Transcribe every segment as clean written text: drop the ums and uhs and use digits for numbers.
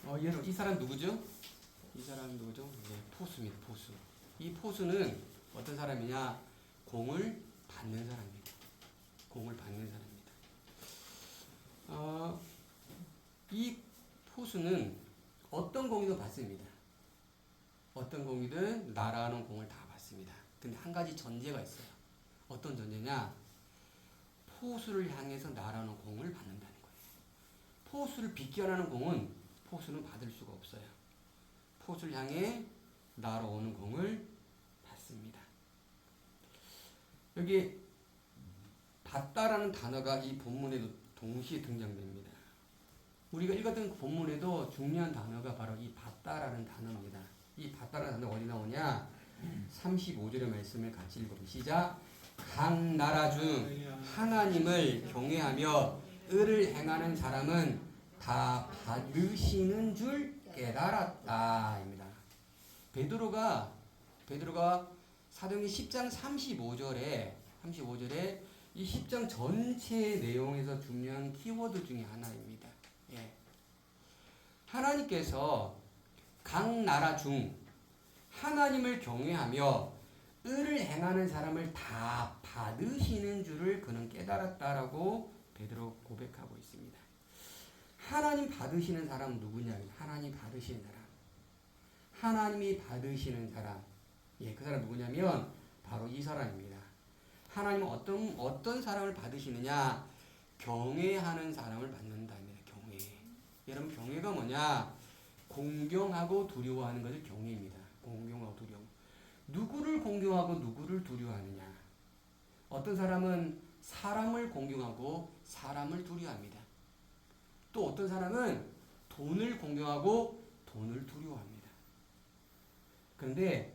이 사람 누구죠? 이 사람 누구죠? 네, 포수입니다. 포수. 이 포수는 어떤 사람이냐? 공을 받는 사람입니다. 공을 받는 사람입니다. 이 포수는 어떤 공이든 받습니다. 어떤 공이든 날아가는 공을 다 받습니다. 근데 한 가지 전제가 있어요. 어떤 전제냐? 포수를 향해서 날아오는 공을 받는다는 거예요. 포수를 비껴나는 공은 포수는 받을 수가 없어요. 포수를 향해 날아오는 공을 받습니다. 여기 받다라는 단어가 이 본문에도 동시에 등장됩니다. 우리가 읽었던 그 본문에도 중요한 단어가 바로 이 받다라는 단어입니다. 이 받다라는 단어가 어디 나오냐? 35절의 말씀을 같이 읽어보시죠. 시작. 각 나라 중 하나님을 경외하며 의를 행하는 사람은 다 받으시는 줄 깨달았다. 입니다. 베드로가 사도행전 10장 35절에 이 10장 전체 내용에서 중요한 키워드 중에 하나입니다. 예. 하나님께서 각 나라 중 하나님을 경외하며 의를 행하는 사람을 다 받으시는 줄을 그는 깨달았다라고 베드로 고백하고 있습니다. 하나님 받으시는 사람은 누구냐? 하나님 받으시는 사람. 하나님이 받으시는 사람. 예, 그 사람 누구냐면 바로 이 사람입니다. 하나님은 어떤 사람을 받으시느냐? 경외하는 사람을 받는다입니다. 경외. 여러분 경외가 뭐냐? 공경하고 두려워하는 것을 경외입니다. 공경하고 두려워. 누구를 공경하고 누구를 두려워하느냐? 어떤 사람은 사람을 공경하고 사람을 두려워합니다. 또 어떤 사람은 돈을 공경하고 돈을 두려워합니다. 그런데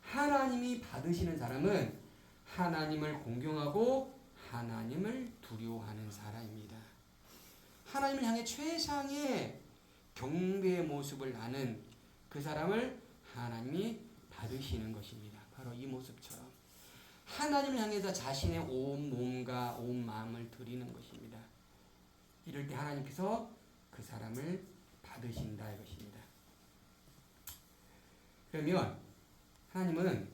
하나님이 받으시는 사람은 하나님을 공경하고 하나님을 두려워하는 사람입니다. 하나님을 향해 최상의 경배의 모습을 하는 그 사람을 하나님이 받으시는 것입니다. 바로 이 모습처럼 하나님을 향해서 자신의 온 몸과 온 마음을 드리는 것입니다. 이럴 때 하나님께서 그 사람을 받으신다 이것입니다. 그러면 하나님은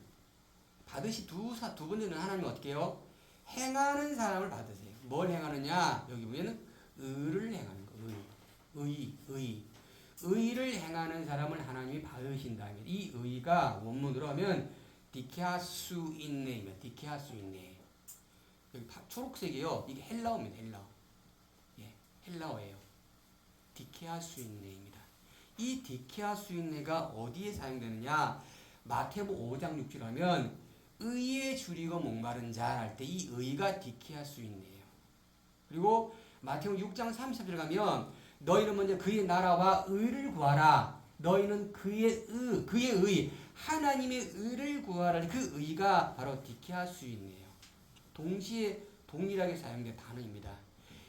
두 번째는 하나님은 어떻게 해요? 행하는 사람을 받으세요. 뭘 행하느냐? 여기 보면 의를 행하는 거. 의를 행하는 사람을 하나님이 받으신다. 이 의가 원문으로 하면 디케아수인네입니다. 디케아수인네. 여기 초록색이요. 이게 헬라어입니다. 헬라어. 예, 헬라어예요. 디케아수인네입니다. 이 디케아수인네가 어디에 사용되느냐? 마태복음 5장 6절 하면 의에 줄이고 목마른 자 할 때 이 의가 디케아수인네예요. 그리고 마태복음 6장 33절 가면 너희는 먼저 그의 나라와 의를 구하라. 너희는 그의 의, 하나님의 의를 구하라. 그 의가 바로 디케아수인이에요. 동시에 동일하게 사용된 단어입니다.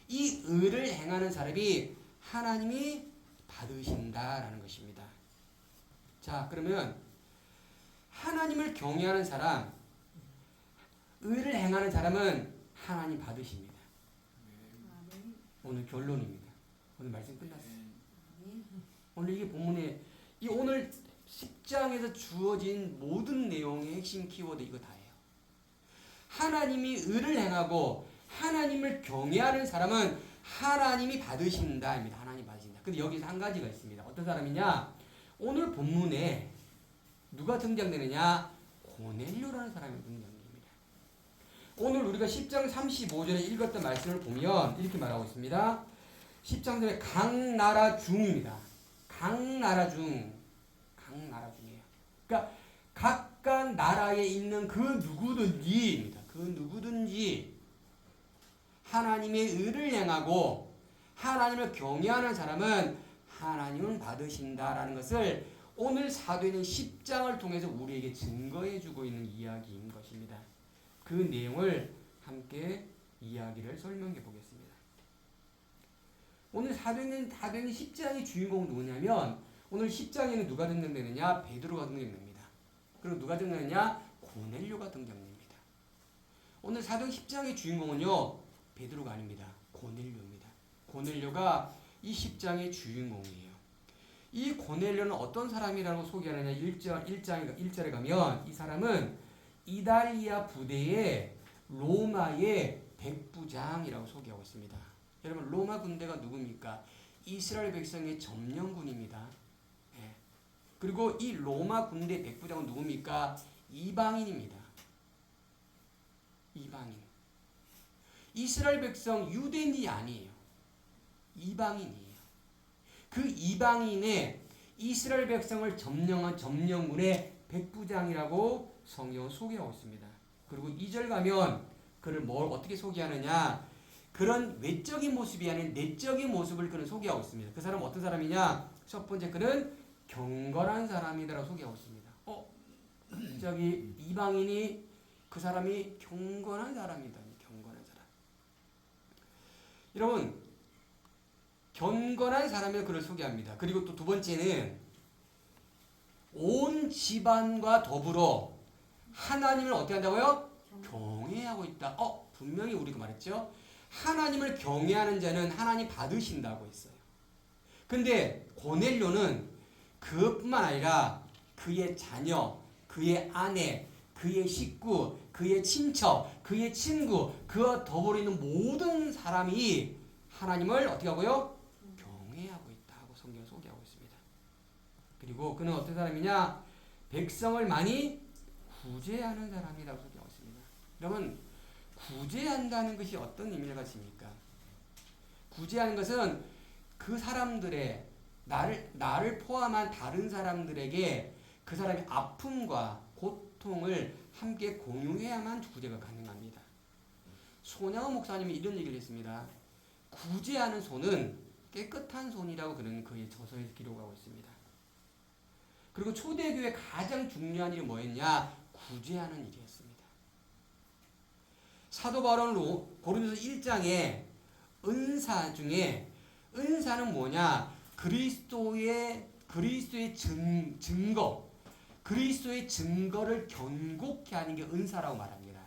이 의를 행하는 사람이 하나님이 받으신다라는 것입니다. 자, 그러면 하나님을 경외하는 사람, 의를 행하는 사람은 하나님 받으십니다. 오늘 결론입니다. 오늘 말씀 끝났어요. 오늘 이게 본문에 오늘 10장에서 주어진 모든 내용의 핵심 키워드 이거 다예요. 하나님이 의를 행하고 하나님을 경외하는 사람은 하나님이 받으신다입니다. 하나님 받으신다. 근데 여기서 한 가지가 있습니다. 어떤 사람이냐? 오늘 본문에 누가 등장되느냐? 고넬료라는 사람이 등장됩니다. 오늘 우리가 10장 35절에 읽었던 말씀을 보면 이렇게 말하고 있습니다. 10장 3에 각 나라 중입니다. 각 나라 중이에요. 그러니까 각각 나라에 있는 그 누구든지입니다. 그 누구든지 하나님의 의를 행하고 하나님을 경외하는 사람은 하나님은 받으신다라는 것을 오늘 사도행전 10장을 통해서 우리에게 증거해주고 있는 이야기인 것입니다. 그 내용을 함께 이야기를 설명해 보겠습니다. 오늘 사도행전 10장의 주인공은 누구냐면 오늘 10장에는 누가 등장되느냐? 베드로가 등장됩니다. 그리고 누가 등장하느냐? 고넬료가 등장됩니다. 오늘 사도행전 10장의 주인공은요. 베드로가 아닙니다. 고넬료입니다. 고넬료가 이 10장의 주인공이에요. 이 고넬료는 어떤 사람이라고 소개하느냐 1절에 가면 이 사람은 이달리아 부대의 로마의 백부장이라고 소개하고 있습니다. 여러분 로마 군대가 누굽니까? 이스라엘 백성의 점령군입니다. 예. 그리고 이 로마 군대 백부장은 누굽니까? 이방인입니다. 이방인. 이스라엘 백성 유대인이 아니에요. 이방인이에요. 그 이방인의 이스라엘 백성을 점령한 점령군의 백부장이라고 성경은 소개하고 있습니다. 그리고 2절 가면 그를 뭘 어떻게 소개하느냐? 그런 외적인 모습이 아닌 내적인 모습을 그는 소개하고 있습니다. 그 사람은 어떤 사람이냐? 첫 번째 그는 경건한 사람이다라고 소개하고 있습니다. 저기 이방인이 그 사람이 경건한 사람이다. 경건한 사람. 여러분 경건한 사람을 그를 소개합니다. 그리고 또 두 번째는 온 집안과 더불어 하나님을 어떻게 한다고요? 경외하고 있다. 분명히 우리가 말했죠. 하나님을 경외하는 자는 하나님 받으신다고 했어요. 근데 고넬료는 그뿐만 아니라 그의 자녀, 그의 아내, 그의 식구, 그의 친척, 그의 친구, 그와 더불어 있는 모든 사람이 하나님을 어떻게 하고요? 경외하고 있다 하고 성경을 소개하고 있습니다. 그리고 그는 어떤 사람이냐? 백성을 많이 구제하는 사람이라고 소개하고 있습니다. 여러분 구제한다는 것이 어떤 의미를 가집니까? 구제하는 것은 그 사람들의 나를 포함한 다른 사람들에게 그 사람의 아픔과 고통을 함께 공유해야만 구제가 가능합니다. 손양호 목사님이 이런 얘기를 했습니다. 구제하는 손은 깨끗한 손이라고 그는 그의 저서에서 기록하고 있습니다. 그리고 초대교회 가장 중요한 일이 뭐였냐? 구제하는 일이었습니다. 사도 바울은 고린도서 1장에 은사 중에 은사는 뭐냐? 그리스도의 증거, 그리스도의 증거를 견고케 하는 게 은사라고 말합니다.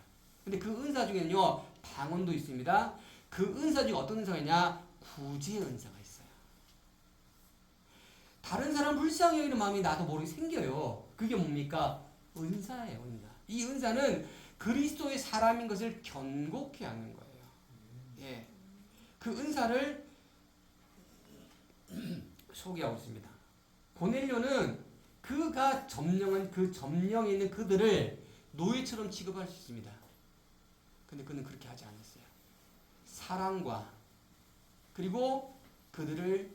근데 그 은사 중에는요, 방언도 있습니다. 그 은사 중에 어떤 은사가 있냐? 구제 은사가 있어요. 다른 사람 불쌍히 여기는 마음이 나도 모르게 생겨요. 그게 뭡니까? 은사예요, 은사. 이 은사는 그리스도의 사람인 것을 견고케 하는 거예요. 예. 그 은사를 소개하고 있습니다. 고넬료는 그가 점령한 그 점령에 있는 그들을 노예처럼 취급할 수 있습니다. 근데 그는 그렇게 하지 않았어요. 사랑과 그리고 그들을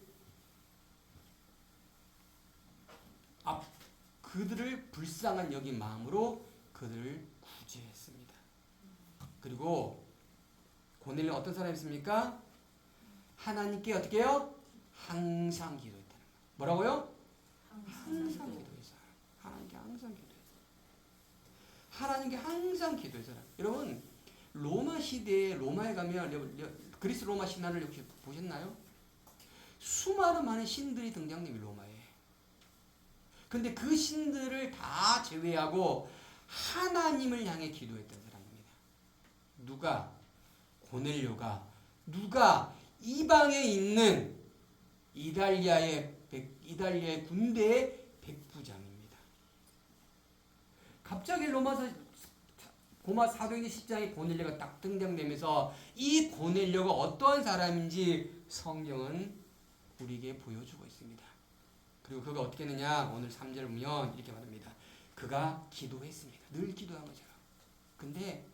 불쌍한 여긴 마음으로 그들을 구제했습니다. 그리고 고넬료는 어떤 사람이었습니까? 하나님께 어떻게 해요? 항상 기도했다는 거예요. 뭐라고요? 항상 기도했어요. 하나님께 항상 기도했어요. 하나님께 항상 기도했어요. 여러분 로마 시대에 로마에 가면 그리스 로마 신화를 혹시 보셨나요? 수많은 많은 신들이 등장됩니다. 로마에. 근데 그 신들을 다 제외하고 하나님을 향해 기도했던 사람입니다. 누가? 고넬료가. 누가? 이방에 있는 이달리아의 군대의 백부장입니다. 갑자기 로마 사도행전 10장에 고넬료가 딱 등장되면서 이 고넬료가 어떠한 사람인지 성경은 우리에게 보여주고 있습니다. 그리고 그가 어떻게 했느냐? 오늘 3절 보면 이렇게 말합니다. 그가 기도했습니다. 늘 기도한 것처럼. 근데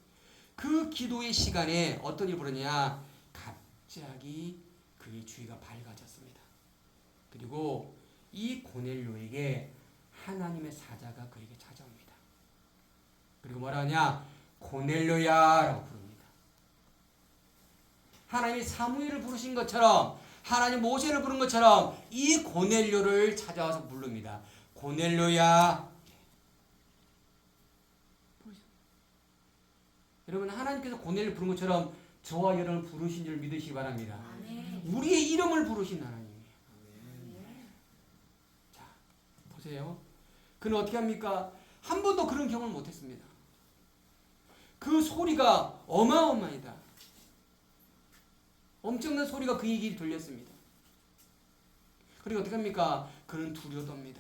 그 기도의 시간에 어떤 일이 벌어지냐? 갑자기 그의 주위가 밝아졌습니다. 그리고 이 고넬료에게 하나님의 사자가 그에게 찾아옵니다. 그리고 뭐라 하냐? 고넬료야 라고 부릅니다. 하나님이 사무엘을 부르신 것처럼 하나님 모세를 부른 것처럼 이 고넬료를 찾아와서 부릅니다. 고넬료야. 여러분 하나님께서 고넬료를 부른 것처럼 저와 여러분을 부르신 줄 믿으시기 바랍니다. 아멘. 우리의 이름을 부르신 하나님이에요. 아멘. 자 보세요. 그는 어떻게 합니까? 한 번도 그런 경험을 못했습니다. 그 소리가 어마어마하다. 엄청난 소리가 그에게 들렸습니다. 그리고 어떻게 합니까? 그는 두려워합니다.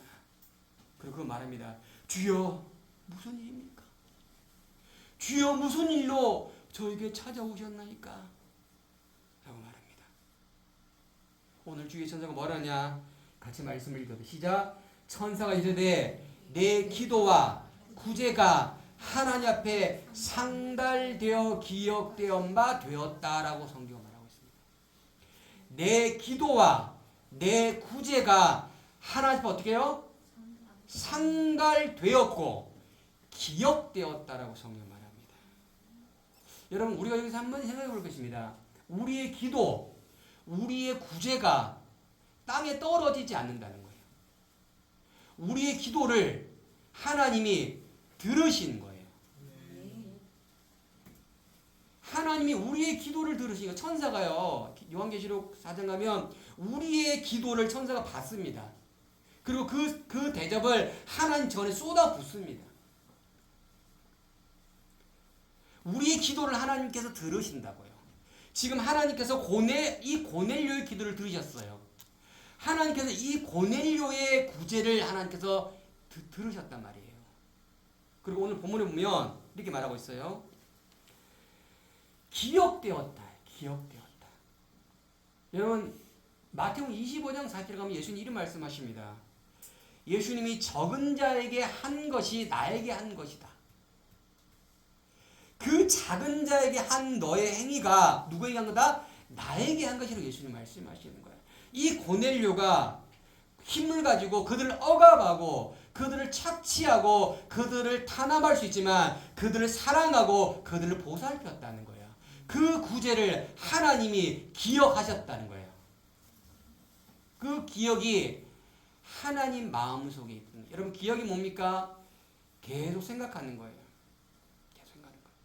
그리고 그 말합니다. 주여 무슨 일입니까? 주여 무슨 일로 저에게 찾아오셨나이까? 라고 말합니다. 오늘 주의 천사가 뭐라냐? 같이 말씀을 읽어도 시작. 천사가 이르되 내 기도와 구제가 하나님 앞에 상달되어 기억되었 바 되었다라고 성경은 말하고 있습니다. 내 기도와 내 구제가 하나님 앞에 어떻게 해요? 상달되었고 기억되었다라고 성경 말합니다. 여러분 우리가 여기서 한번 생각해 볼 것입니다. 우리의 기도, 우리의 구제가 땅에 떨어지지 않는다는 거예요. 우리의 기도를 하나님이 들으시는 거예요. 하나님이 우리의 기도를 들으시니까 천사가요. 요한계시록 4장 가면 우리의 기도를 천사가 받습니다. 그리고 그 대접을 하나님 전에 쏟아붓습니다. 우리의 기도를 하나님께서 들으신다고요. 지금 하나님께서 이 고넬료의 기도를 들으셨어요. 하나님께서 이 고넬료의 구제를 하나님께서 들으셨단 말이에요. 그리고 오늘 본문에 보면 이렇게 말하고 있어요. 기억되었다. 기억되었다. 여러분 마태복음 25장 40절에 가면 예수님 이런 말씀하십니다. 예수님이 적은 자에게 한 것이 나에게 한 것이다. 그 작은 자에게 한 너의 행위가 누구에게 한 거다? 나에게 한 것이라고 예수님 말씀하시는 거예요. 이 고넬료가 힘을 가지고 그들을 억압하고 그들을 착취하고 그들을 탄압할 수 있지만 그들을 사랑하고 그들을 보살폈다는 거예요. 그 구제를 하나님이 기억하셨다는 거예요. 그 기억이 하나님 마음속에 있는 거예요. 여러분 기억이 뭡니까? 계속 생각하는 거예요. 계속 생각하는 거예요.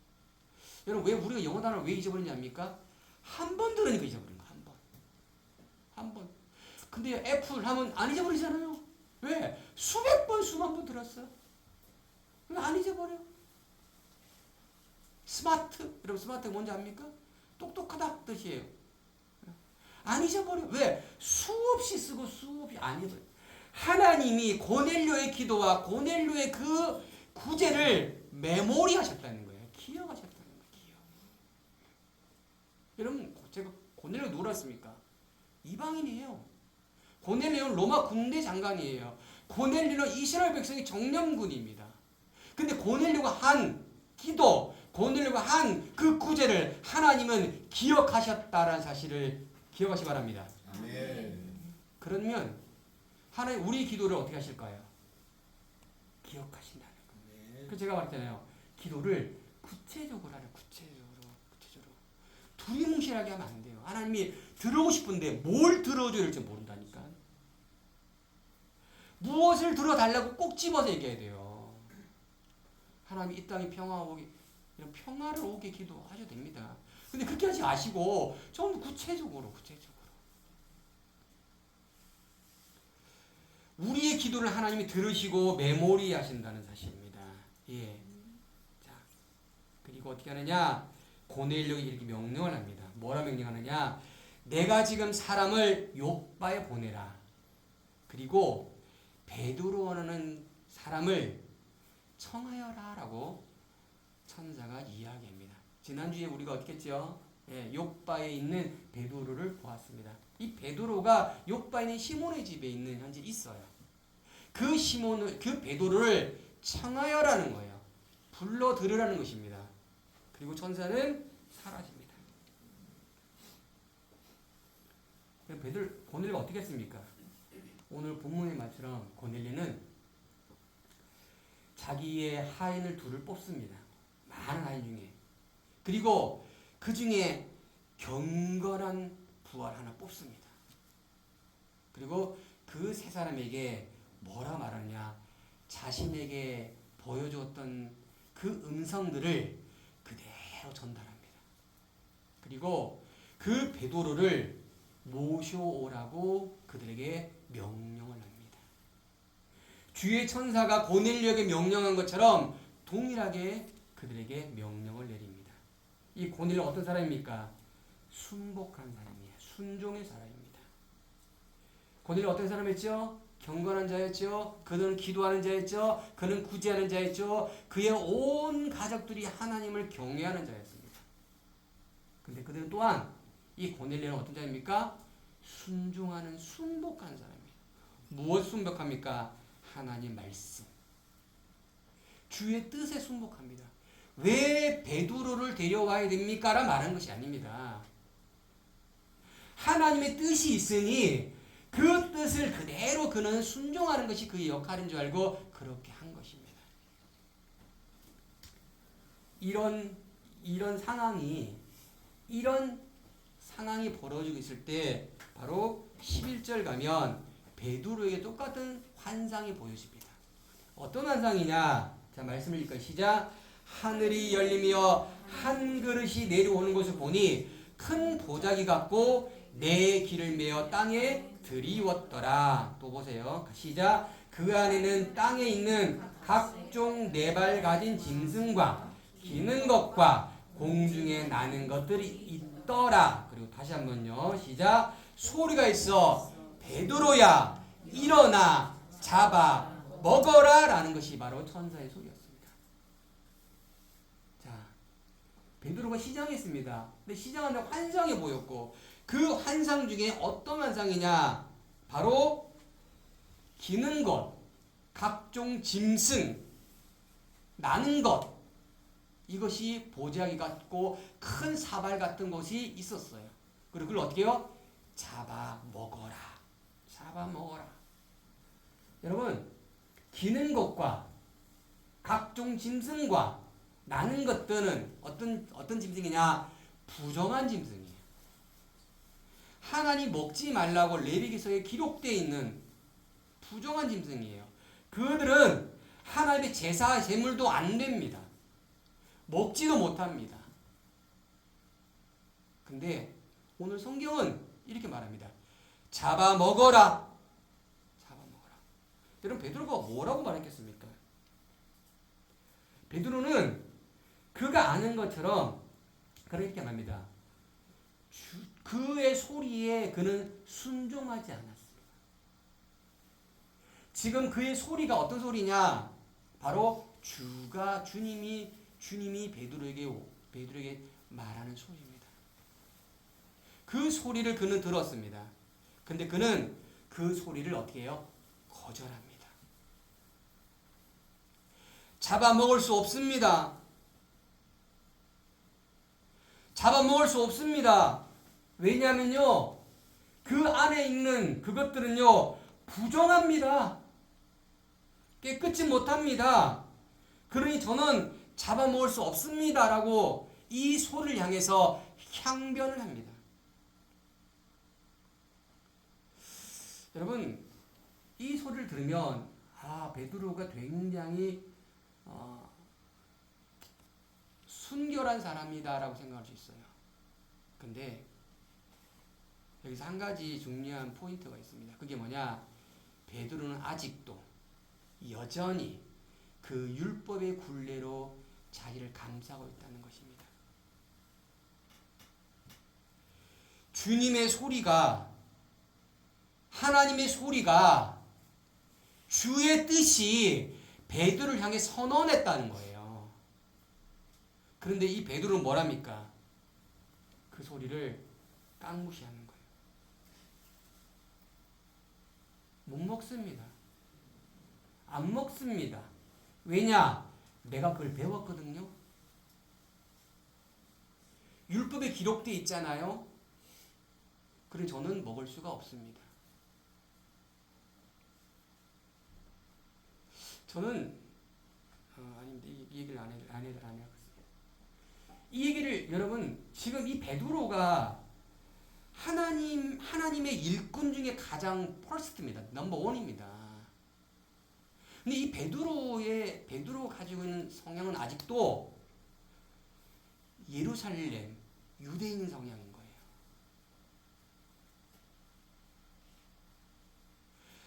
여러분 왜 우리가 영어 단어를 왜 잊어버리는지 압니까? 한 번 들으니까 잊어버린 거예요. 한 번. 근데 애플 하면 안 잊어버리잖아요. 왜? 수백 번 수만 번 들었어. 안 잊어버려. 스마트. 여러분 스마트가 뭔지 압니까? 똑똑하다 뜻이에요. 안 잊어버려. 왜? 수없이 쓰고 수없이 안 잊어버려. 하나님이 고넬료의 기도와 고넬료의 그 구제를 메모리 하셨다는 거예요. 기억하셨다는 거예요. 기억. 여러분 제가 고넬료 누구라 했습니까? 이방인이에요. 고넬료는 로마 군대 장관이에요. 고넬료는 이스라엘 백성의 정령군입니다. 근데 고넬료가 한 기도, 고넬료가 한 그 구제를 하나님은 기억하셨다라는 사실을 기억하시 바랍니다. 아멘. 그러면 하나님 우리 기도를 어떻게 하실까요? 기억하신다는 거예요. 그래서 제가 말했잖아요. 기도를 구체적으로 하라. 구체적으로. 두리뭉실하게 하면 안 돼요. 하나님이 들어오고 싶은데 뭘 들어줘야 될지 모른다니까. 무엇을 들어달라고 꼭 집어서 얘기해야 돼요. 하나님 이 땅에 이런 평화를 오게 기도하셔도 됩니다. 근데 그렇게 하지 마시고 좀 구체적으로. 우리의 기도를 하나님이 들으시고 메모리 하신다는 사실입니다. 예. 자, 그리고 어떻게 하느냐? 고넬료에게 이렇게 명령을 합니다. 뭐라 명령하느냐? 내가 지금 사람을 욥바에 보내라. 그리고 베드로라는 사람을 청하여라라고 천사가 이야기합니다. 지난주에 우리가 어떻게 했죠? 예, 욥바에 있는 베드로를 보았습니다. 이 베드로가 욥바에 있는 시몬의 집에 있는 현재 있어요. 그 베드로를 청하여라는 거예요. 불러 들으라는 것입니다. 그리고 천사는 사라집니다. 고넬료가 어떻게 했습니까? 오늘 본문의 말처럼 고넬료는 자기의 하인을 둘을 뽑습니다. 많은 하인 중에. 그리고 그 중에 경건한 부하를 하나 뽑습니다. 그리고 그 세 사람에게 뭐라 말하냐? 자신에게 보여주었던 그 음성들을 그대로 전달합니다. 그리고 그 베드로를 모셔오라고 그들에게 명령을 합니다. 주의 천사가 고넬료에게 명령한 것처럼 동일하게 그들에게 명령을 내립니다. 이 고넬료가 어떤 사람입니까? 순복한 사람이에요. 순종의 사람입니다. 고넬료 어떤 사람이었죠? 경건한 자였죠. 그는 기도하는 자였죠. 그는 구제하는 자였죠. 그의 온 가족들이 하나님을 경외하는 자였습니다. 근데 그들은 또한 이 고넬료는 어떤 자입니까? 순종하는 순복한 사람입니다. 무엇 순복합니까? 하나님 말씀. 주의 뜻에 순복합니다. 왜 베드로를 데려와야 됩니까? 라 말한 것이 아닙니다. 하나님의 뜻이 있으니 그 뜻을 그대로 그는 순종하는 것이 그의 역할인 줄 알고 그렇게 한 것입니다. 이런 상황이 벌어지고 있을 때 바로 11절 가면 베드로에게 똑같은 환상이 보여집니다. 어떤 환상이냐? 자, 말씀을 읽을까요? 시작. 하늘이 열리며 한 그릇이 내려오는 것을 보니 큰 보자기 같고 내 길을 메어 땅에 들이웠더라. 또 보세요. 시작. 그 안에는 땅에 있는 각종 네 발 가진 짐승과 기는 것과 공중에 나는 것들이 있더라. 그리고 다시 한번요. 시작. 소리가 있어. 베드로야, 일어나 잡아 먹어라 라는 것이 바로 천사의 소리였습니다. 자, 베드로가 시장했습니다. 근데 시장하는데 환상이 보였고 그 환상 중에 어떤 환상이냐? 바로 기는 것, 각종 짐승, 나는 것, 이것이 보자기 같고 큰 사발 같은 것이 있었어요. 그리고 그걸 어떻게 해요? 잡아먹어라. 잡아먹어라. 여러분, 기는 것과 각종 짐승과 나는 것들은 어떤 짐승이냐? 부정한 짐승이에요. 하나님 먹지 말라고 레위기서에 기록되어 있는 부정한 짐승이에요. 그들은 하나님의 제사 제물도 안 됩니다. 먹지도 못합니다. 근데 오늘 성경은 이렇게 말합니다. 잡아먹어라. 잡아먹어라. 여러분, 베드로가 뭐라고 말했겠습니까? 베드로는 그가 아는 것처럼 그렇게 말합니다. 그의 소리에 그는 순종하지 않았습니다. 지금 그의 소리가 어떤 소리냐? 바로 주님이 베드로에게 말하는 소리입니다. 그 소리를 그는 들었습니다. 근데 그는 그 소리를 어떻게 해요? 거절합니다. 잡아먹을 수 없습니다. 잡아먹을 수 없습니다. 왜냐하면요, 그 안에 있는 그것들은요, 부정합니다. 깨끗이 못합니다. 그러니 저는 잡아먹을 수 없습니다. 라고 이 소를 향해서 항변을 합니다. 여러분, 이 소리를 들으면 베드로가 굉장히 순결한 사람이다 라고 생각할 수 있어요. 근데 여기서 한 가지 중요한 포인트가 있습니다. 그게 뭐냐? 베드로는 아직도 여전히 그 율법의 굴레로 자기를 감싸고 있다는 것입니다. 주님의 소리가, 하나님의 소리가, 주의 뜻이 베드로를 향해 선언했다는 거예요. 그런데 이 베드로는 뭐랍니까? 그 소리를 깡무시하는 거예요. 못 먹습니다. 안 먹습니다. 왜냐? 내가 그걸 배웠거든요. 율법에 기록되어 있잖아요. 그래 저는 먹을 수가 없습니다. 저는 아닙니다. 이 얘기를 안 해야겠습니다. 이 얘기를 여러분 지금 이 베드로가 하나님의 일꾼 중에 가장 퍼스트입니다. 넘버 원입니다. 근데 이 베드로가 가지고 있는 성향은 아직도 예루살렘 유대인 성향인 거예요.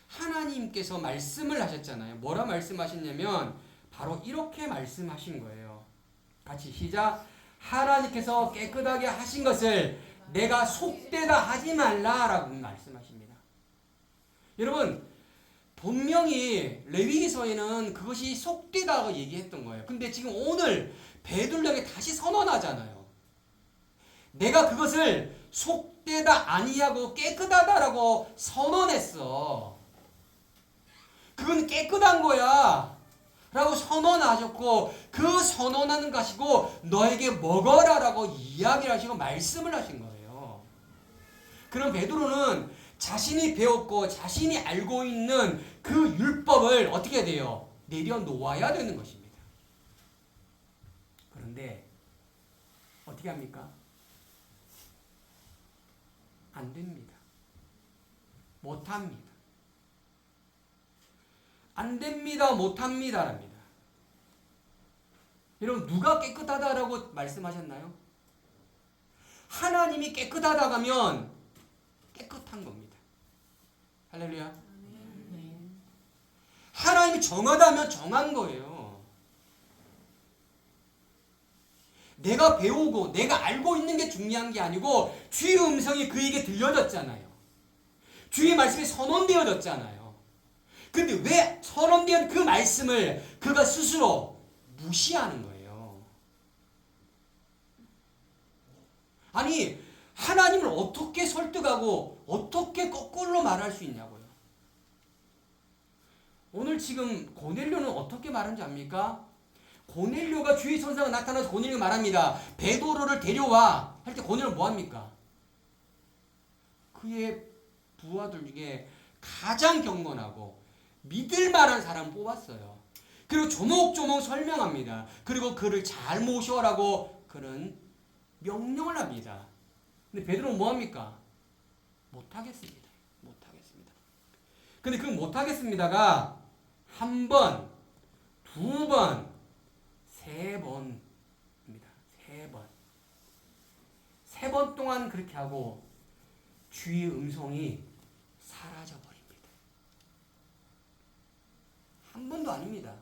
하나님께서 말씀을 하셨잖아요. 뭐라 말씀하셨냐면 바로 이렇게 말씀하신 거예요. 같이 시작. 하나님께서 깨끗하게 하신 것을 내가 속되다 하지 말라라고 말씀하십니다. 여러분 분명히 레위기서에는 그것이 속되다고 얘기했던 거예요. 근데 지금 오늘 베드로에게 다시 선언하잖아요. 내가 그것을 속되다 아니하고 깨끗하다라고 선언했어. 그건 깨끗한 거야 라고 선언하셨고 그 선언하는 것이고 너에게 먹어라라고 이야기를 하시고 말씀을 하신 거예요. 그럼 베드로는 자신이 배웠고 자신이 알고 있는 그 율법을 어떻게 해야 돼요? 내려놓아야 되는 것입니다. 그런데 어떻게 합니까? 안 됩니다. 못합니다. 안 됩니다. 못합니다랍니다. 여러분 누가 깨끗하다라고 말씀하셨나요? 하나님이 깨끗하다 하면 깨끗한 겁니다. 할렐루야. 하나님이 정하다면 정한 거예요. 내가 배우고 내가 알고 있는 게 중요한 게 아니고 주의 음성이 그에게 들려졌잖아요. 주의 말씀이 선언되어졌잖아요. 근데 왜 선언된 그 말씀을 그가 스스로 무시하는 거예요? 아니 하나님을 어떻게 설득하고 어떻게 거꾸로 말할 수 있냐고요. 오늘 지금 고넬료는 어떻게 말하는지 압니까? 고넬료가 주의 천사가 나타나서 고넬료가 말합니다. 베드로를 데려와 할 때 고넬료는 뭐합니까? 그의 부하들 중에 가장 경건하고 믿을 만한 사람을 뽑았어요. 그리고 조목조목 설명합니다. 그리고 그를 잘 모셔라고 그는 명령을 합니다. 근데 베드로는 뭐합니까? 못하겠습니다. 못하겠습니다. 근데 그 못하겠습니다가 한 번, 두 번, 세 번입니다. 세 번. 세 번 동안 그렇게 하고 주의 음성이 사라져 버립니다. 한 번도 아닙니다.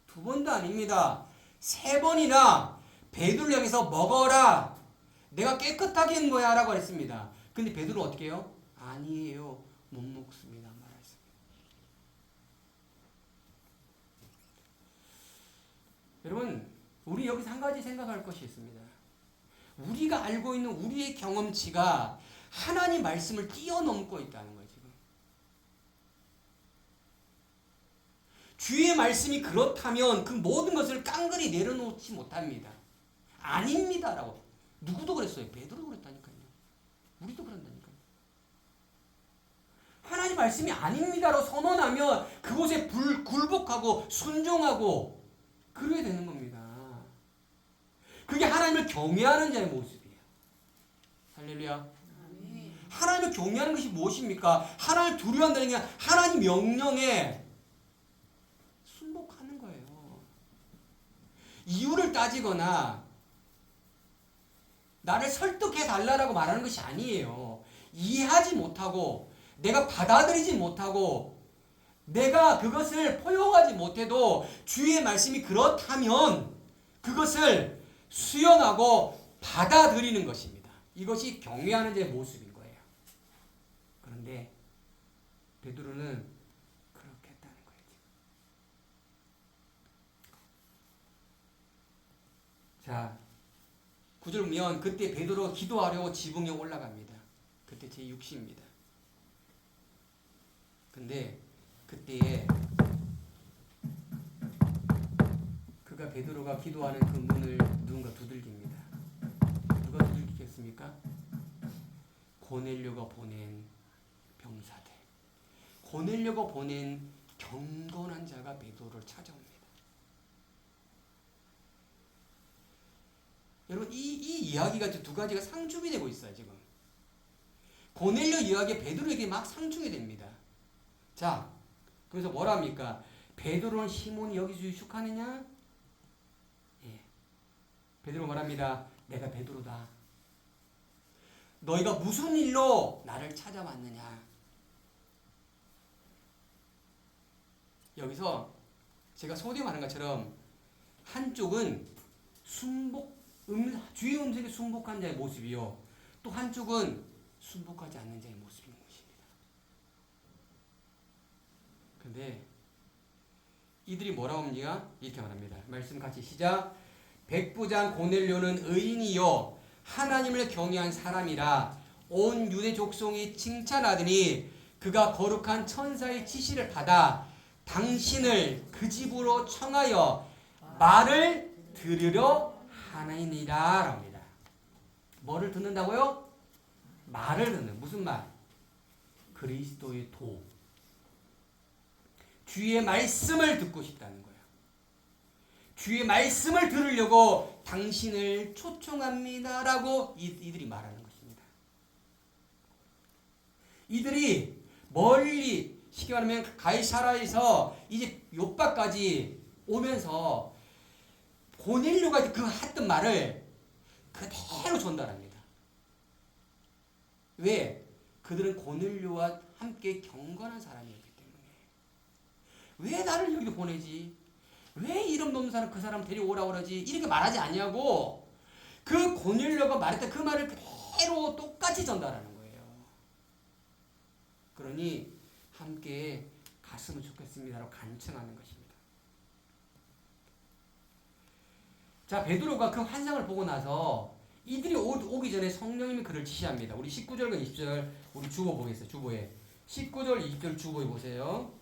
두 번도 아닙니다. 세 번이나 베드로를 향해서 먹어라. 내가 깨끗하게 한 거야 라고 했습니다. 근데 베드로 어떻게 해요? 아니에요. 못 먹습니다. 말했습니다. 여러분 우리 여기서 한 가지 생각할 것이 있습니다. 우리가 알고 있는 우리의 경험치가 하나님 말씀을 뛰어넘고 있다는 거예요. 지금 주의 말씀이 그렇다면 그 모든 것을 깡그리 내려놓지 못합니다. 아닙니다라고. 누구도 그랬어요. 베드로도 그랬다니까요. 우리도 그런다니까요. 하나님 말씀이 아닙니다라고 선언하면 그곳에 굴복하고 순종하고 그래야 되는 겁니다. 그게 하나님을 경외하는 자의 모습이에요. 할렐루야. 하나님을 경외하는 것이 무엇입니까? 하나님을 두려워한다는 게 하나님 명령에 순복하는 거예요. 이유를 따지거나 나를 설득해 달라고 말하는 것이 아니에요. 이해하지 못하고 내가 받아들이지 못하고 내가 그것을 포용하지 못해도 주의 말씀이 그렇다면 그것을 수용하고 받아들이는 것입니다. 이것이 경외하는 자의 모습인 거예요. 그런데 베드로는 그렇게 했다는 거예요. 자, 9절 보면 그때 베드로가 기도하려고 지붕에 올라갑니다. 그때 제6시입니다. 근데 그때에 그가 베드로가 기도하는 그 문을 누군가 두들깁니다. 누가 두들기겠습니까? 고넬료가 보낸 병사들. 고넬료가 보낸 경건한 자가 베드로를 찾아옵니다. 여러분 이 이야기가 두 가지가 상충이 되고 있어요. 지금 고넬료 이야기가 베드로에게 막 상충이 됩니다. 자, 그래서 뭐라 합니까? 베드로는 시몬이 여기서 유숙하느냐? 예. 베드로 말합니다. 내가 베드로다. 너희가 무슨 일로 나를 찾아왔느냐? 여기서 제가 소리 말한 것처럼 한쪽은 주의 음성에 순복한 자의 모습이요. 또 한쪽은 순복하지 않는 자의 모습인 것입니다. 그런데 이들이 뭐라고 합니까? 이렇게 말합니다. 말씀 같이 시작. 백부장 고넬료는 의인이요 하나님을 경외한 사람이라 온 유대 족속이 칭찬하더니 그가 거룩한 천사의 지시를 받아 당신을 그 집으로 청하여 말을 들으려 하나이니라 합니다. 뭐를 듣는다고요? 말을 듣는. 무슨 말? 그리스도의 도. 주의 말씀을 듣고 싶다는 거예요. 주의 말씀을 들으려고 당신을 초청합니다 라고 이들이 말하는 것입니다. 이들이 멀리 쉽게 말하면 가이사라에서 이제 요바까지 오면서 고넬료가 그 했던 말을 그대로 전달합니다. 왜? 그들은 고넬료와 함께 경건한 사람이었기 때문에. 왜 나를 여기로 보내지? 왜 이름 높은 사람 그 사람 데려오라고 그러지? 이렇게 말하지 아니하고 그 고넬료가 말했던 그 말을 그대로 똑같이 전달하는 거예요. 그러니 함께 갔으면 좋겠습니다라고 간청하는 것입니다. 자, 베드로가 그 환상을 보고 나서 이들이 오기 전에 성령님이 그를 지시합니다. 우리 19절과 20절 우리 주보 보겠어요. 주보에 19절 20절 주보에 보세요.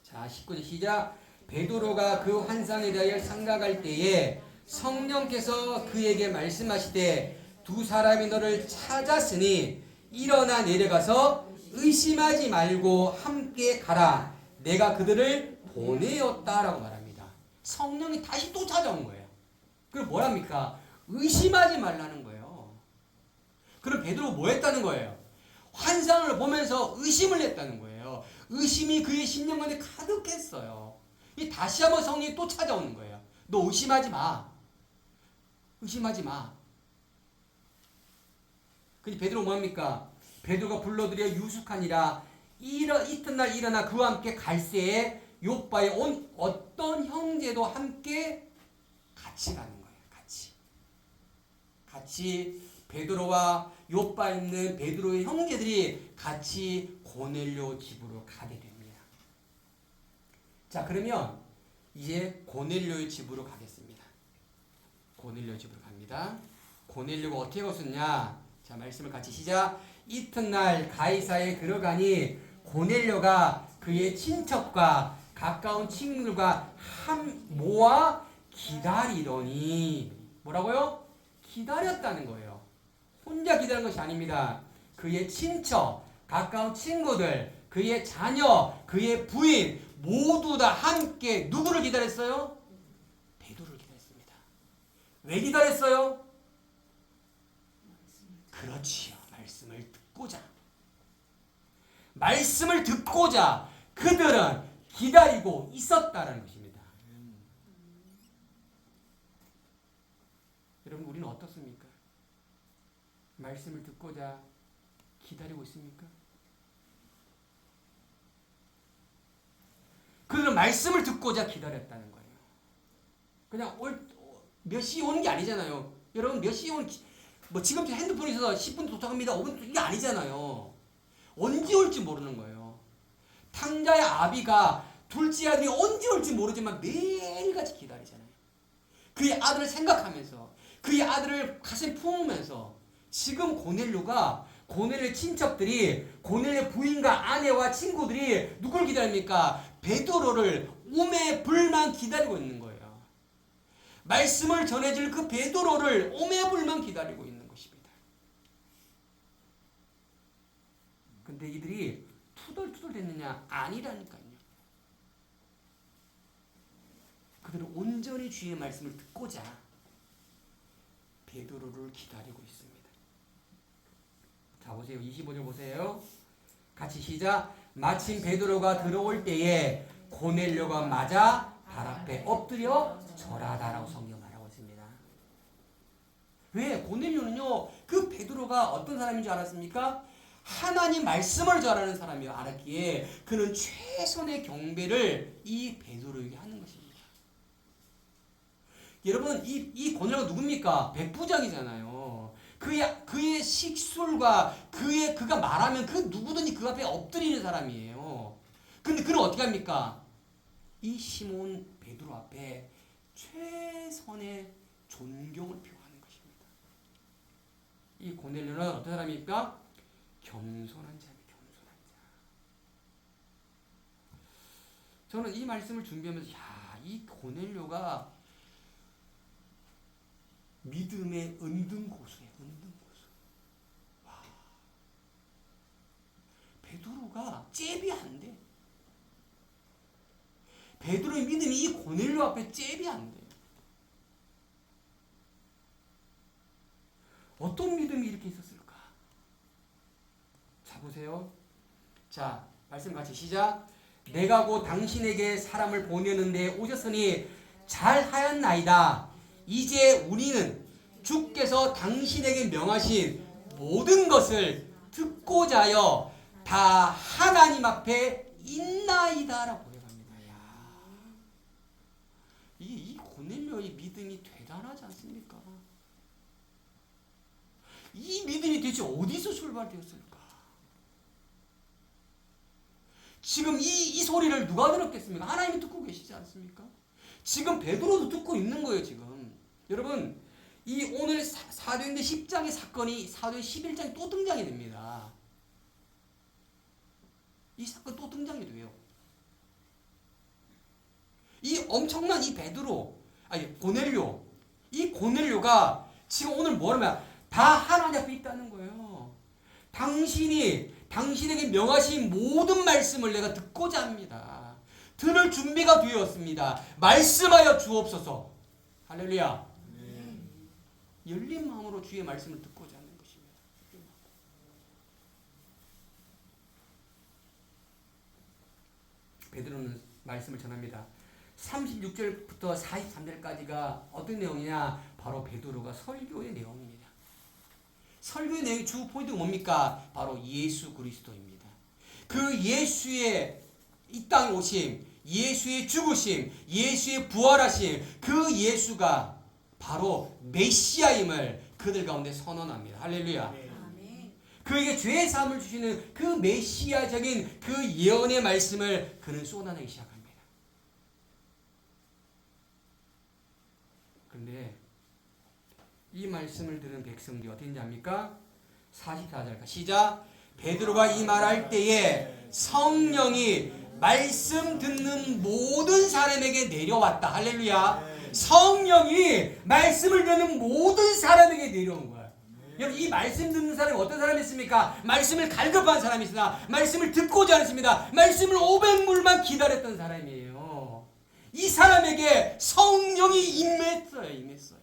자, 19절 시작. 베드로가 그 환상에 대하여 생각할 때에 성령께서 그에게 말씀하시되 두 사람이 너를 찾았으니 일어나 내려가서 의심하지 말고 함께 가라. 내가 그들을 보내었다라고 말합니다. 성령이 다시 또 찾아온 거예요. 그럼 뭐랍니까? 의심하지 말라는 거예요. 그럼 베드로가 뭐 했다는 거예요? 환상을 보면서 의심을 했다는 거예요. 의심이 그의 심령 가운데 가득했어요. 이 다시 한번 성령이 또 찾아오는 거예요. 너 의심하지 마. 의심하지 마. 근데 베드로 뭐합니까? 베드로가 불러들여 유숙하니라. 이튿날 일어나 그와 함께 갈새에 욥바에 온 어떤 형제도 함께 같이 가는 거예요. 같이 베드로와 욥바에 있는 베드로의 형제들이 같이 고넬료 집으로 가게 됩니다. 자, 그러면 이제 고넬료의 집으로 가겠습니다. 고넬료 집으로 갑니다. 고넬료가 어떻게 갔었냐? 자, 말씀을 같이 시작. 이튿날 가이사에 들어가니 고넬료가 그의 친척과 가까운 친구들과 모아 기다리더니 뭐라고요? 기다렸다는 거예요. 혼자 기다린 것이 아닙니다. 그의 친척, 가까운 친구들, 그의 자녀, 그의 부인 모두 다 함께 누구를 기다렸어요? 베드로를 기다렸습니다. 왜 기다렸어요? 그렇지요. 말씀을 듣고자. 말씀을 듣고자 그들은 기다리고 있었다는 것입니다. 여러분, 우리는 어떻습니까? 말씀을 듣고자 기다리고 있습니까? 그들은 말씀을 듣고자 기다렸다는 거예요. 그냥 몇 시에 오는 게 아니잖아요. 여러분, 몇 시에 뭐 지금 핸드폰에 있어서 10분 도착합니다. 5분 이게 아니잖아요. 언제 올지 모르는 거예요. 탕자의 아비가 둘째 아들이 언제 올지 모르지만 매일같이 기다리잖아요. 그의 아들을 생각하면서 그의 아들을 가슴에 품으면서 지금 고넬료의 친척들이 고넬료 부인과 아내와 친구들이 누굴 기다립니까? 베드로를 오매불만 기다리고 있는 거예요. 말씀을 전해줄 그 베드로를 오매불만 기다리고 있는 것입니다. 근데 이들이 투덜투덜 됐느냐? 아니라니까요. 그들은 온전히 주의 말씀을 듣고자 베드로를 기다리고 있습니다. 자, 보세요. 25절 보세요. 같이 시작. 마침 베드로가 들어올 때에 고넬료가 맞아 발 앞에 엎드려 절하다라고 성경 말하고 있습니다. 왜? 고넬료는요, 그 베드로가 어떤 사람인 줄 알았습니까? 하나님 말씀을 전하는 사람이 알았기에 그는 최선의 경배를 이 베드로에게 하는 것입니다. 여러분, 이 고넬료가 누굽니까? 백부장이잖아요. 그의 식술과 그가 말하면 그 누구든지 그 앞에 엎드리는 사람이에요. 근데 그는 어떻게 합니까? 이 시몬 베드로 앞에 최선의 존경을 표하는 것입니다. 이 고넬료는 어떤 사람입니까? 겸손한 자입니다. 겸손한 자. 저는 이 말씀을 준비하면서 이 고넬료가 믿음의 은등고수예요. 은등고수. 와. 베드로가 잽이 안 돼. 베드로의 믿음이 이 고넬료 앞에 잽이 안 돼. 어떤 믿음이 이렇게 있었을까? 자, 보세요. 자, 말씀 같이 시작. 내가 곧 당신에게 사람을 보내는데 오셨으니 잘하였나이다. 이제 우리는 주께서 당신에게 명하신 모든 것을 듣고자 하여 다 하나님 앞에 있나이다라고 해갑니다. 이 고넬료의 믿음이 대단하지 않습니까? 이 믿음이 대체 어디서 출발되었을까? 지금 이 소리를 누가 들었겠습니까? 하나님이 듣고 계시지 않습니까? 지금 베드로도 듣고 있는 거예요, 지금. 여러분, 이 오늘 사도행전 10장의 사건이 사도행 11장에 또 등장이 됩니다. 이 사건 또 등장이 돼요. 이 엄청난 이 베드로, 고넬료, 이 고넬료가 지금 오늘 뭐냐면 다 하나님 앞에 있다는 거예요. 당신에게 명하신 모든 말씀을 내가 듣고자 합니다. 들을 준비가 되었습니다. 말씀하여 주옵소서. 할렐루야. 열린 마음으로 주의 말씀을 듣고자 하는 것입니다. 베드로는 말씀을 전합니다. 36절부터 43절까지가 어떤 내용이냐? 바로 베드로가 설교의 내용입니다. 설교의 내용의 주 포인트가 뭡니까? 바로 예수 그리스도입니다. 그 예수의 이 땅에 오심, 예수의 죽으심, 예수의 부활하심, 그 예수가 바로 메시아임을 그들 가운데 선언합니다. 할렐루야. 그에게 죄의 사함을 주시는 그 메시아적인 그 예언의 말씀을 그는 쏟아내기 시작합니다. 그런데 이 말씀을 들은 백성들이 어떻게 합니까? 44절 시작. 베드로가 이 말할 때에 성령이 말씀 듣는 모든 사람에게 내려왔다. 할렐루야. 성령이 말씀을 듣는 모든 사람에게 내려온 거야. 여러분, 이 말씀 듣는 사람이 어떤 사람이 있습니까? 말씀을 갈급한 사람이 있으나 말씀을 듣고자 않습니다. 말씀을 500물만 기다렸던 사람이에요. 이 사람에게 성령이 임했어요.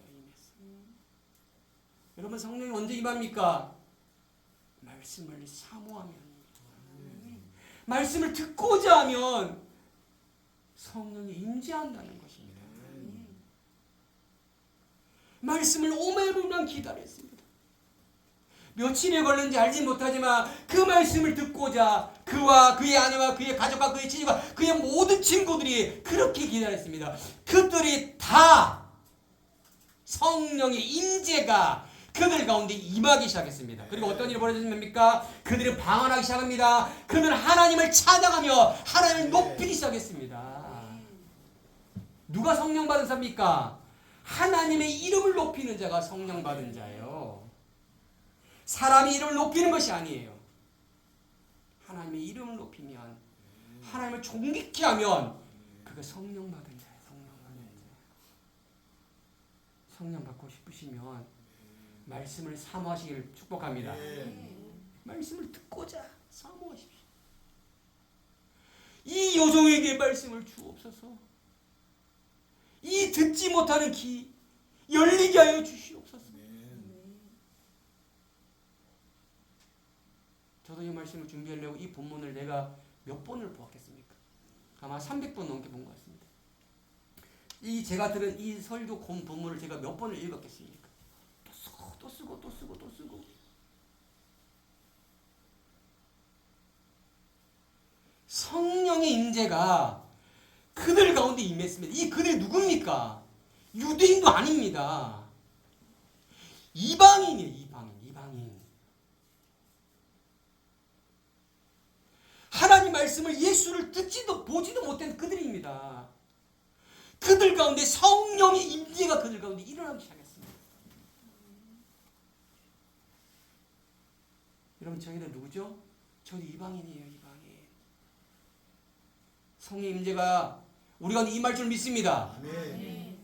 여러분, 성령이 언제 임합니까? 말씀을 사모하면, 말씀을 듣고자 하면 성령이 임재한다는 것입니다. 말씀을 500물만 기다렸습니다. 며칠에 걸렸는지 알지 못하지만 그 말씀을 듣고자 그와 그의 아내와 그의 가족과 그의 친구와 그의 모든 친구들이 그렇게 기다렸습니다. 그들이 다 성령의 임재가 그들 가운데 임하기 시작했습니다. 그리고 어떤 일이 벌어졌습니까? 그들은 방언하기 시작합니다. 그들은 하나님을 찬양하며 하나님을 높이기 시작했습니다. 누가 성령 받은 자입니까? 하나님의 이름을 높이는 자가 성령 받은 자예요. 사람이 이름을 높이는 것이 아니에요. 하나님의 이름을 높이면, 하나님을 존귀케 하면 그가 성령 받은 자예요. 성령 받고 싶으시면 말씀을 사모하시기를 축복합니다. 말씀을 듣고자 사모하십시오. 이 여종에게 말씀을 주옵소서. 이 듣지 못하는 귀 열리게 하여 주시옵소서. 저도 이 말씀을 준비하려고 이 본문을 내가 몇 번을 보았겠습니까? 아마 300번 넘게 본 것 같습니다. 이 제가 들은 이 설교 본문을 제가 몇 번을 읽었겠습니까? 또 쓰고. 성령의 임재가 그들 가운데 임했습니다. 이 그들이 누굽니까? 유대인도 아닙니다. 이방인이에요. 이방인. 하나님 말씀 말씀을 예수를 듣지도 보지도 못한 그들입니다. 그들 가운데 성령의 임재가 그들 가운데 일어나기 시작했습니다. 여러분 저희는 누구죠? 저희 이방인이에요. 이방인. 성령의 임재가 우리 가운데 임할 줄 믿습니다. 아멘.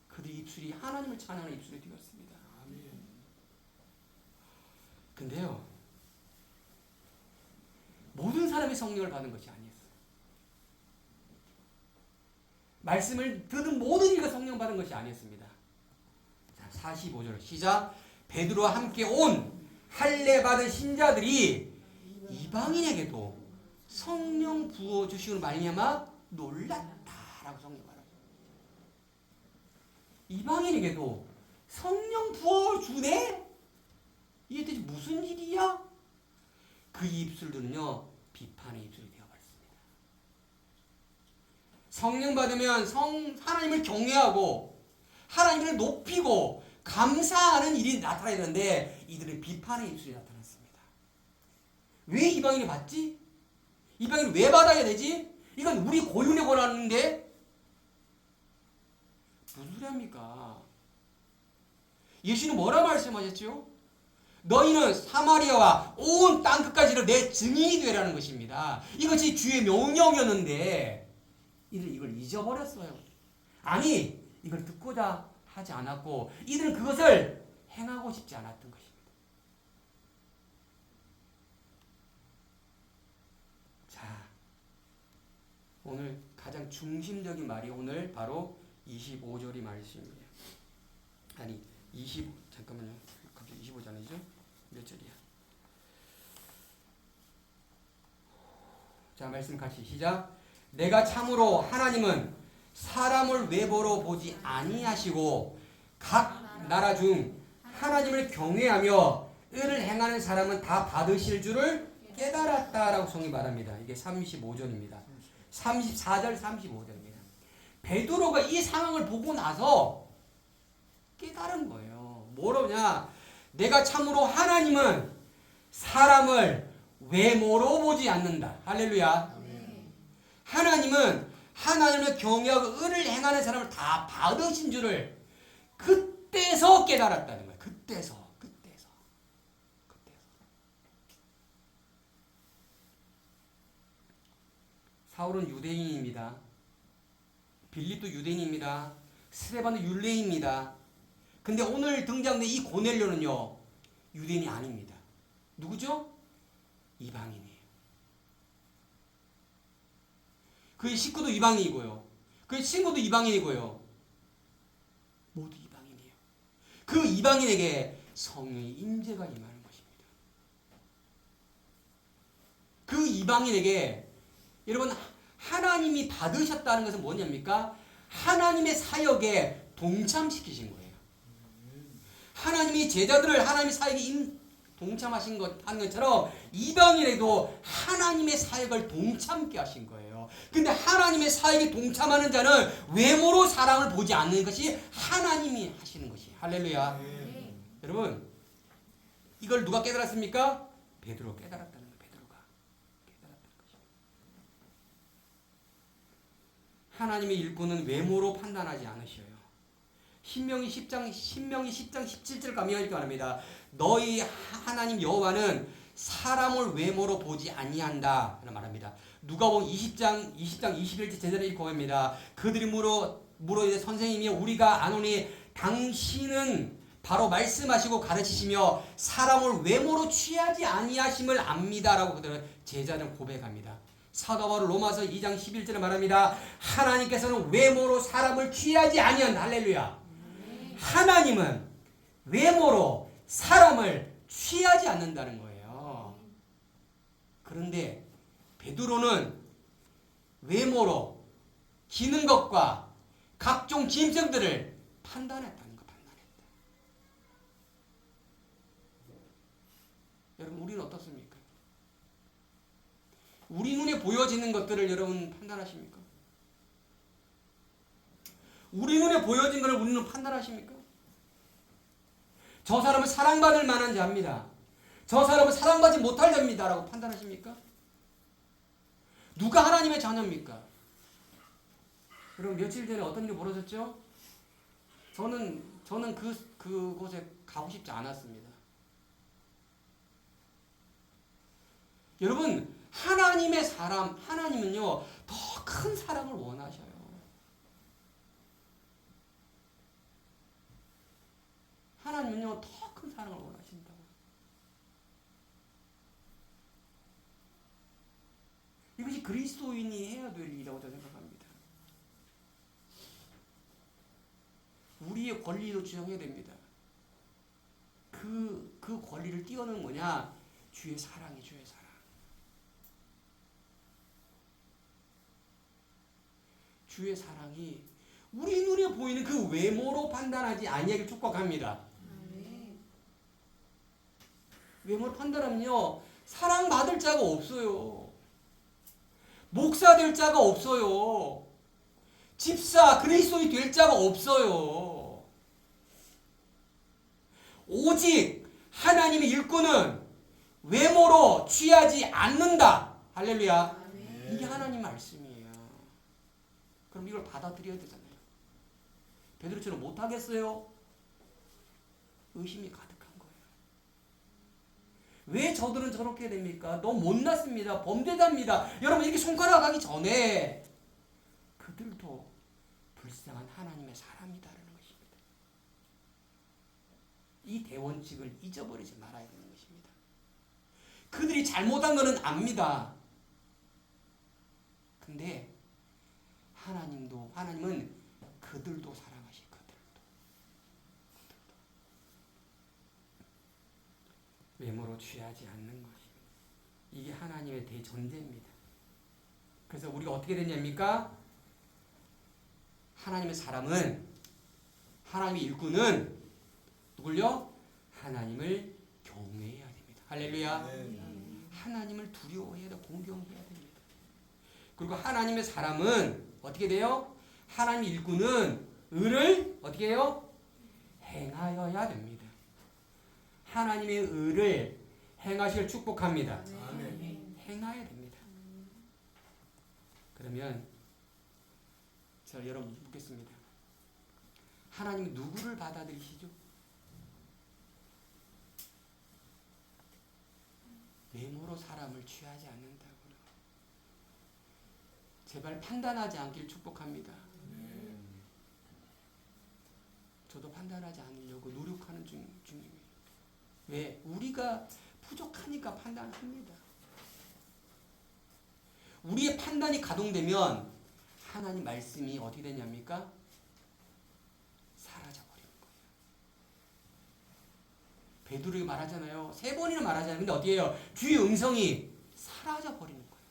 그들의 입술이 하나님을 찬양하는 입술이 되었습니다. 근데요, 모든 사람이 성령을 받는 것이 아니었어요. 말씀을 듣는 모든 이가 성령 받은 것이 아니었습니다. 자, 45절 시작. 베드로와 함께 온 할례 받은 신자들이 이방인에게도 성령 부어 주시는 말미암아 놀랐다라고 성경 말합니다. 이방인에게도 성령 부어 주네? 이게 대체 무슨 일이야? 그 입술들은요 비판의 입술이 되어버렸습니다. 성령 받으면 하나님을 경외하고 하나님을 높이고 감사하는 일이 나타나야 되는데 이들은 비판의 입술이 나타났습니다. 왜 이방인이 받지? 이방인이 왜 받아야 되지? 이건 우리 고윤의 권한인데 무슨 소리 합니까? 예수는 뭐라 말씀하셨죠? 너희는 사마리아와 온 땅 끝까지로 내 증인이 되라는 것입니다. 이것이 주의 명령이었는데 이들은 이걸 잊어버렸어요. 아니 이걸 듣고자 하지 않았고 이들은 그것을 행하고 싶지 않았던 것입니다. 자, 오늘 가장 중심적인 말이 오늘 바로 25절이 말씀입니다. 아니 25잠깐만요. 갑자기 25장이죠? 몇 절이야? 자, 말씀 같이 시작. 내가 참으로 하나님은 사람을 외모로 보지 아니하시고 각 나라 중 하나님을 경외하며 의를 행하는 사람은 다 받으실 줄을 깨달았다라고 성경이 말합니다. 이게 35절입니다. 34절 35절입니다. 베드로가 이 상황을 보고 나서 깨달은 거예요. 뭐로냐? 내가 참으로 하나님은 사람을 외모로 보지 않는다. 할렐루야. 하나님은 하나님을 경외하고 의를 행하는 사람을 다 받으신 줄을 그때서 깨달았다는 거예요. 그때서. 사울은 유대인입니다. 빌립도 유대인입니다. 스데반도 율례인입니다. 근데 오늘 등장된 이 고넬료는요 유대인이 아닙니다. 누구죠? 이방인이에요. 그의 식구도 이방인이고요. 그의 친구도 이방인이고요. 모두 이방인이에요. 그 이방인에게 성령의 임재가 임하는 것입니다. 그 이방인에게 여러분 하나님이 받으셨다는 것은 뭐냐입니까? 하나님의 사역에 동참시키신 거예요. 하나님이 제자들을 하나님의 사역에 동참하신 하는 것처럼 이방인에도 하나님의 사역을 동참케 하신 거예요. 근데 하나님의 사역에 동참하는 자는 외모로 사람을 보지 않는 것이 하나님이 하시는 것이에요. 할렐루야. 여러분 이걸 누가 깨달았습니까? 베드로 깨달았다는 거예요. 베드로가 깨달았다는 것입니다. 하나님의 일꾼은 외모로 판단하지 않으셔요. 신명기 10장 17절 가면 이렇게 말합니다. 너희 하나님 여호와는 사람을 외모로 보지 아니한다 라는 말합니다. 누가복음 20장 21절 제자를 읽고 합니다. 그들이 물어 이제 선생님이 우리가 아노니 당신은 바로 말씀하시고 가르치시며 사람을 외모로 취하지 아니하심을 압니다라고 그들은 제자는 고백합니다. 사도 바울 로마서 2장 11절에 말합니다. 하나님께서는 외모로 사람을 취하지 아니한다. 할렐루야. 하나님은 외모로 사람을 취하지 않는다는 거예요. 그런데 베드로는 외모로 기는 것과 각종 짐승들을 판단했다는 거. 판단했다. 여러분 우리는 어떻습니까? 우리 눈에 보여지는 것들을 여러분 판단하십니까? 우리 눈에 보여진 것을 우리는 판단하십니까? 저 사람은 사랑받을 만한 자입니다. 저 사람은 사랑받지 못할 자입니다. 라고 판단하십니까? 누가 하나님의 자녀입니까? 그럼 며칠 전에 어떤 일이 벌어졌죠? 저는 그곳에 가고 싶지 않았습니다. 여러분, 하나님의 사람, 하나님은요, 더 큰 사랑을 원하셔요. 하나님은요, 더 큰 사랑을 원하신다고. 이것이 그리스도인이 해야 될 일이라고 저는 생각합니다. 우리의 권리도 주장해야 됩니다. 그 권리를 띄워는 뭐냐? 주의 사랑이 주의 사랑. 주의 사랑이 우리 눈에 보이는 그 외모로 판단하지 아니하길 축복합니다. 외모로 판단하면요, 사랑받을 자가 없어요. 목사 될 자가 없어요. 집사, 그리스도인이 될 자가 없어요. 오직 하나님의 일꾼은 외모로 취하지 않는다. 할렐루야. 이게 하나님 말씀이에요. 그럼 이걸 받아들여야 되잖아요. 베드로처럼 못하겠어요? 의심이 가득한 거예요. 왜 저들은 저렇게 됩니까? 너무 못났습니다. 범죄자입니다. 여러분, 이렇게 손가락 하기 전에 그들도 불쌍한 하나님의 사람이다라는 것입니다. 이 대원칙을 잊어버리지 말아야 되는 것입니다. 그들이 잘못한 것은 압니다. 근데 하나님은 그들도 사랑하시, 그들도. 외모로 취하지 않는 것입니다. 이게 하나님의 대전제입니다. 그래서 우리가 어떻게 되냐입니까? 하나님의 사람은, 하나님의 일꾼은 누굴요? 하나님을 경외해야 됩니다. 할렐루야. 하나님을 두려워해야 돼, 공경해야 됩니다. 그리고 하나님의 사람은 어떻게 돼요? 하나님의 일꾼은 의를 어떻게 해요? 행하여야 됩니다. 하나님의 의를 행하실 축복합니다. 행하여야 됩니다. 그러면 제가 여러분 묻겠습니다. 하나님이 누구를 받아들이시죠? 외모로 사람을 취하지 않는다고요. 제발 판단하지 않길 축복합니다. 저도 판단하지 않으려고 노력하는 중입니다. 왜? 우리가 부족하니까 판단합니다. 우리의 판단이 가동되면 하나님 말씀이 어떻게 되냐입니까? 사라져버리는 거예요. 베드로가 말하잖아요. 3번이나 말하잖아요. 근데 어떻게 해요? 주의 음성이 사라져버리는 거예요.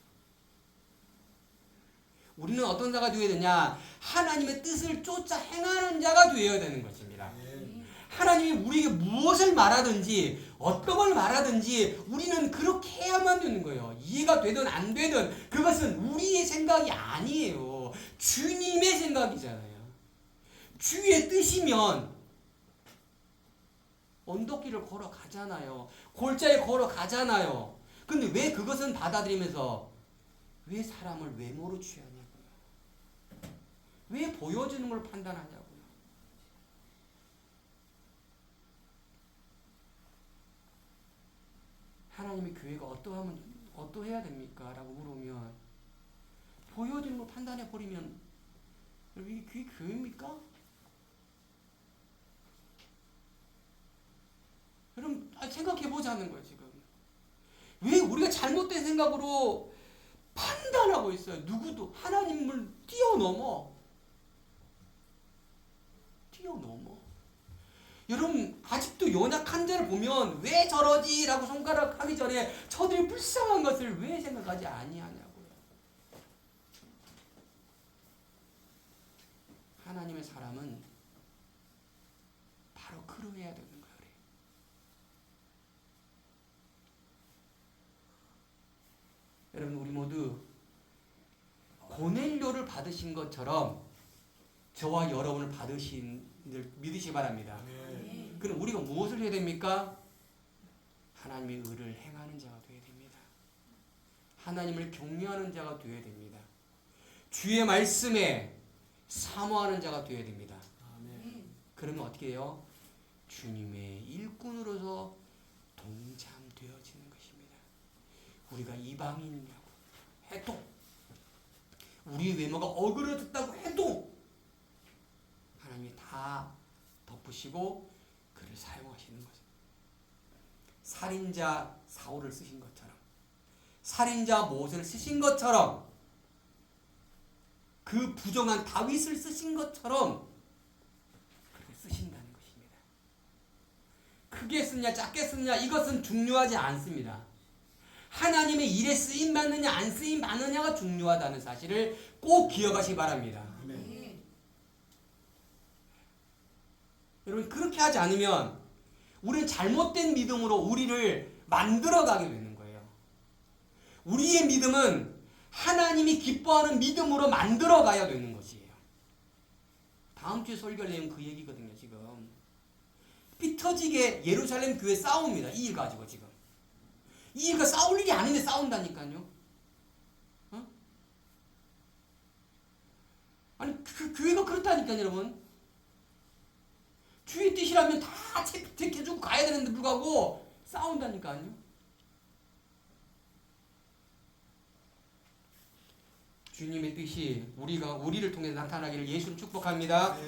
우리는 어떤 자가 되어야 되냐? 하나님의 뜻을 쫓아 행하는 자가 되어야 되는 것입니다. 하나님이 우리에게 무엇을 말하든지 어떤 걸 말하든지 우리는 그렇게 해야만 되는 거예요. 이해가 되든 안 되든 그것은 우리의 생각이 아니에요. 주님의 생각이잖아요. 주의 뜻이면 언덕길을 걸어가잖아요. 골짜기에 걸어가잖아요. 근데 왜 그것은 받아들이면서 왜 사람을 외모로 취하냐고요. 왜 보여지는 걸 판단하냐고요. 하나님의 교회가 어떠해야 됩니까? 라고 물으면 보여지는 걸 판단해버리면 이게 교회입니까? 여러분 생각해보자는 거예요. 지금 왜 우리가 잘못된 생각으로 판단하고 있어요. 누구도 하나님을 뛰어넘어. 여러분 아직도 연약한 자를 보면 왜 저러지? 라고 손가락 하기 전에 저들이 불쌍한 것을 왜 생각하지 아니하냐고요. 하나님의 사람은 바로 그러해야 되는 거예요. 여러분 우리 모두 고넬료를 받으신 것처럼 저와 여러분을 받으신 줄 믿으시기 바랍니다. 그럼 우리가 무엇을 해야 됩니까? 하나님의 의를 행하는 자가 되어야 됩니다. 하나님을 경외하는 자가 되어야 됩니다. 주의 말씀에 사모하는 자가 되어야 됩니다. 그러면 어떻게 해요? 주님의 일꾼으로서 동참되어지는 것입니다. 우리가 이방인이라고 해도, 우리 외모가 어그러졌다고 해도 하나님이 다 덮으시고 그를 사용하시는 거죠. 살인자 사울을 쓰신 것처럼, 살인자 모세를 쓰신 것처럼, 그 부정한 다윗을 쓰신 것처럼 그렇게 쓰신다는 것입니다. 크게 쓰냐 작게 쓰냐 이것은 중요하지 않습니다. 하나님의 일에 쓰임 받느냐 안 쓰임 받느냐가 중요하다는 사실을 꼭 기억하시기 바랍니다. 여러분, 그렇게 하지 않으면 우리는 잘못된 믿음으로 우리를 만들어가게 되는 거예요. 우리의 믿음은 하나님이 기뻐하는 믿음으로 만들어가야 되는 것이에요. 다음 주에 설교할 내용 그 얘기거든요. 지금 피 터지게 예루살렘 교회 싸웁니다. 이 일 가지고 지금. 이 일과 싸울 일이 아닌데 싸운다니까요. 어? 아니 그 교회가 그렇다니까요, 여러분. 주의 뜻이라면 다 택해주고 가야 되는데 불구하고 싸운다니까요. 주님의 뜻이 우리를 통해 나타나기를 예수를 축복합니다.